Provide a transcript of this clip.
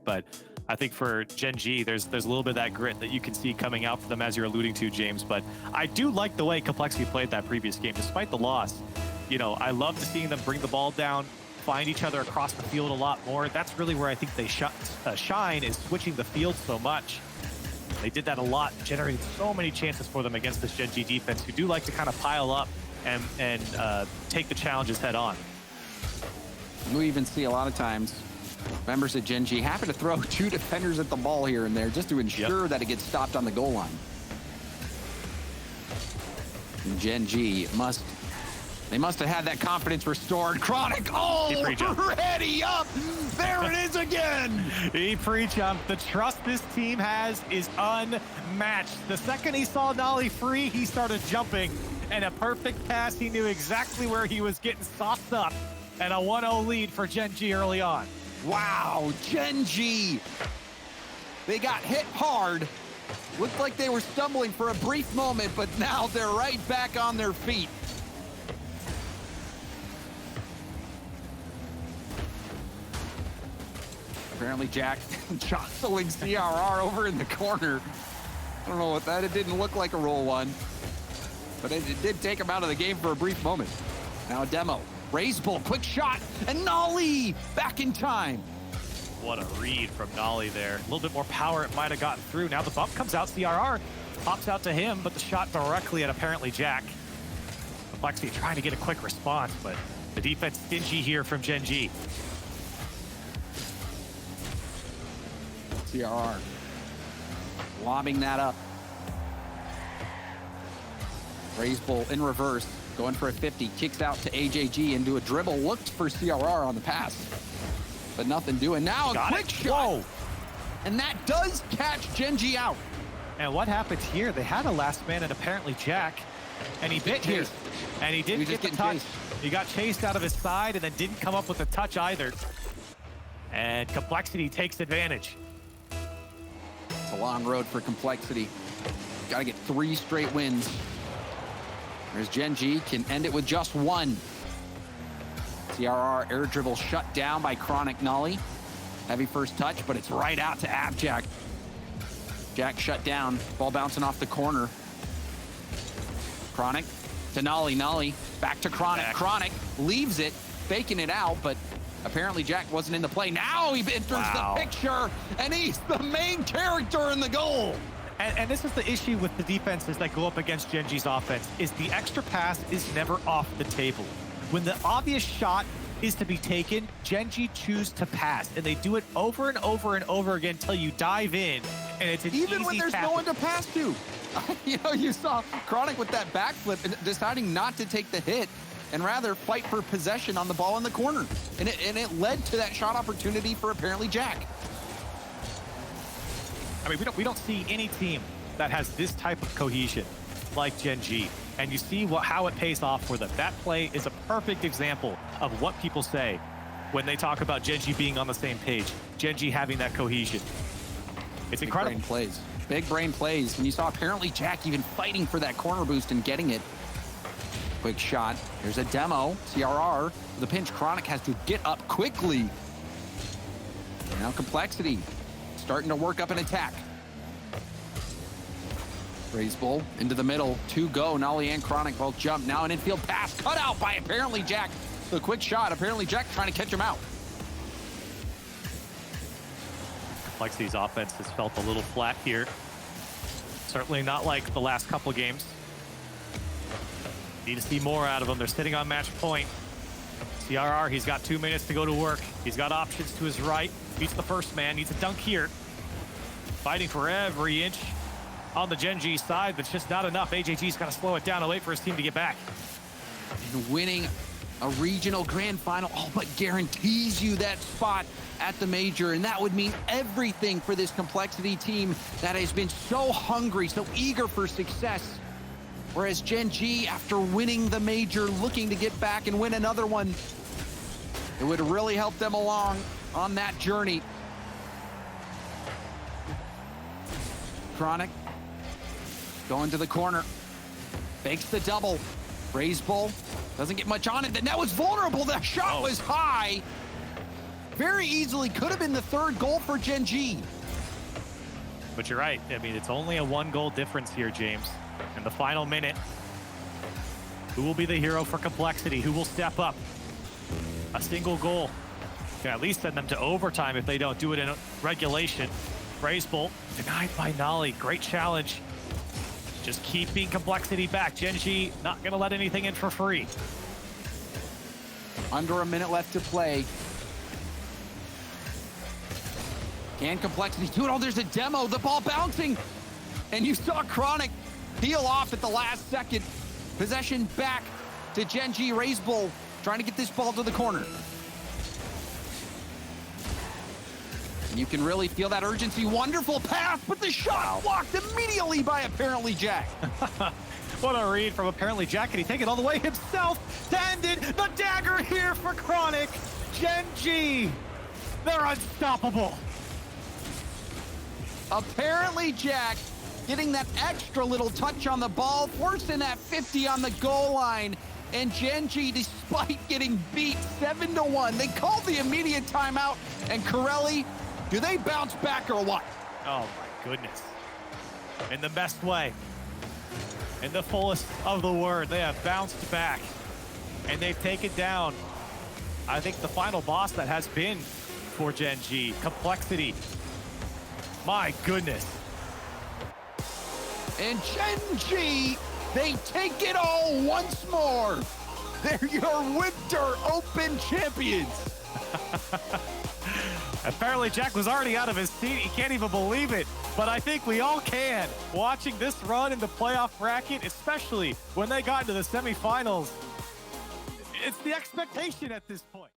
But I think for Gen.G, there's a little bit of that grit that you can see coming out for them, as you're alluding to, James. But I do like the way Complexity played that previous game, despite the loss. You know, I love to seeing them bring the ball down, find each other across the field a lot more. That's really where I think they shine, is switching the field so much. They did that a lot, generating so many chances for them against this Gen.G defense, who do like to kind of pile up and take the challenges head on. We even see a lot of times members of Gen.G happen to throw 2 defenders at the ball here and there just to ensure that it gets stopped on the goal line. Gen.G must have had that confidence restored. Chronic already up. There it is again. He pre-jumped. The trust this team has is unmatched. The second he saw Nolly free, he started jumping. And a perfect pass. He knew exactly where he was getting sauced up. And a 1-0 lead for Gen.G early on. Wow, Gen.G. They got hit hard. Looked like they were stumbling for a brief moment, but now they're right back on their feet. Apparently Jack jostling CRR over in the corner. I don't know what that, it didn't look like a roll one, but it did take him out of the game for a brief moment. Now a demo, raise bull, quick shot, and Nolly back in time. What a read from Nolly there. A little bit more power, it might have gotten through. Now the bump comes out, CRR pops out to him, but the shot directly at apparently Jack. Complexity trying to get a quick response, but the defense stingy here from Gen.G. CRR lobbing that up. Raise bull in reverse, going for a 50, kicks out to AJG into a dribble, looked for CRR on the pass, but nothing doing. Now a quick shot, and that does catch Gen.G out. And what happened here? They had a last man and apparently Jack, and he bit here, and he didn't get the touch. He got chased out of his side and then didn't come up with a touch either. And Complexity takes advantage. It's a long road for Complexity. Got to get 3 straight wins. Whereas Gen.G can end it with just 1. CRR air dribble shut down by Chronic Nolly. Heavy first touch, but it's right out to Abjack. Jack shut down, ball bouncing off the corner. Chronic to Nolly, Nolly back to Chronic. Chronic leaves it, faking it out, but apparently Jack wasn't in the play. Now he enters the picture, and he's the main character in the goal. And this is the issue with the defenses that go up against Gen.G's offense, is the extra pass is never off the table. When the obvious shot is to be taken, Gen.G choose to pass, and they do it over and over and over again until you dive in, and it's an even easy when there's no one to pass to. You know, you saw Chronic with that backflip, deciding not to take the hit and rather fight for possession on the ball in the corner. And it led to that shot opportunity for apparently Jack. I mean, we don't see any team that has this type of cohesion like Gen.G. And you see how it pays off for them. That play is a perfect example of what people say when they talk about Gen.G being on the same page. Gen.G having that cohesion. It's incredible. Big brain plays. Big brain plays. And you saw apparently Jack even fighting for that corner boost and getting it. Quick shot. There's a demo. CRR. The pinch. Chronic has to get up quickly. Now Complexity starting to work up an attack. Raise bull into the middle. 2 go. Nolly and Chronic both jump. Now an infield pass cut out by apparently Jack. The quick shot. Apparently Jack trying to catch him out. Complexity's offense has felt a little flat here. Certainly not like the last couple of games. Need to see more out of them. They're sitting on match point. CRR, he's got 2 minutes to go to work. He's got options to his right. Beats the first man, needs a dunk here. Fighting for every inch on the Gen.G side, but it's just not enough. AJG's got to slow it down and wait for his team to get back. And winning a regional grand final all but guarantees you that spot at the major, and that would mean everything for this Complexity team that has been so hungry, so eager for success. Whereas Gen.G, after winning the major, looking to get back and win another one, it would really help them along on that journey. Chronic going to the corner, fakes the double, raise bull, doesn't get much on it. The net was vulnerable, the shot was high, very easily could have been the third goal for Gen.G. But you're right. I mean, it's only a 1-goal difference here, James. In the final minute, who will be the hero for Complexity? Who will step up? A single goal can at least send them to overtime if they don't do it in regulation. Raise Bolt denied by Nolly. Great challenge. Just keeping Complexity back. Gen.G not going to let anything in for free. Under a minute left to play. Can Complexity do it? Oh, there's a demo. The ball bouncing. And you saw Chronic peel off at the last second. Possession back to Gen.G. Raise Bull trying to get this ball to the corner. You can really feel that urgency. Wonderful pass, but the shot blocked immediately by apparently Jack. What a read from apparently Jack, and he take it all the way himself to end it. The dagger here for Chronic. Gen.G, they're unstoppable. Apparently Jack getting that extra little touch on the ball, forcing that 50 on the goal line. And Gen.G, despite getting beat 7-1, they called the immediate timeout. And Corelli, do they bounce back or what? Oh my goodness. In the best way. In the fullest of the word, they have bounced back. And they've taken down, I think, the final boss that has been for Gen.G, Complexity. My goodness. And Gen.G, they take it all once more. They're your Winter Open champions. Apparently Jack was already out of his seat. He can't even believe it. But I think we all can. Watching this run in the playoff bracket, especially when they got into the semifinals, it's the expectation at this point.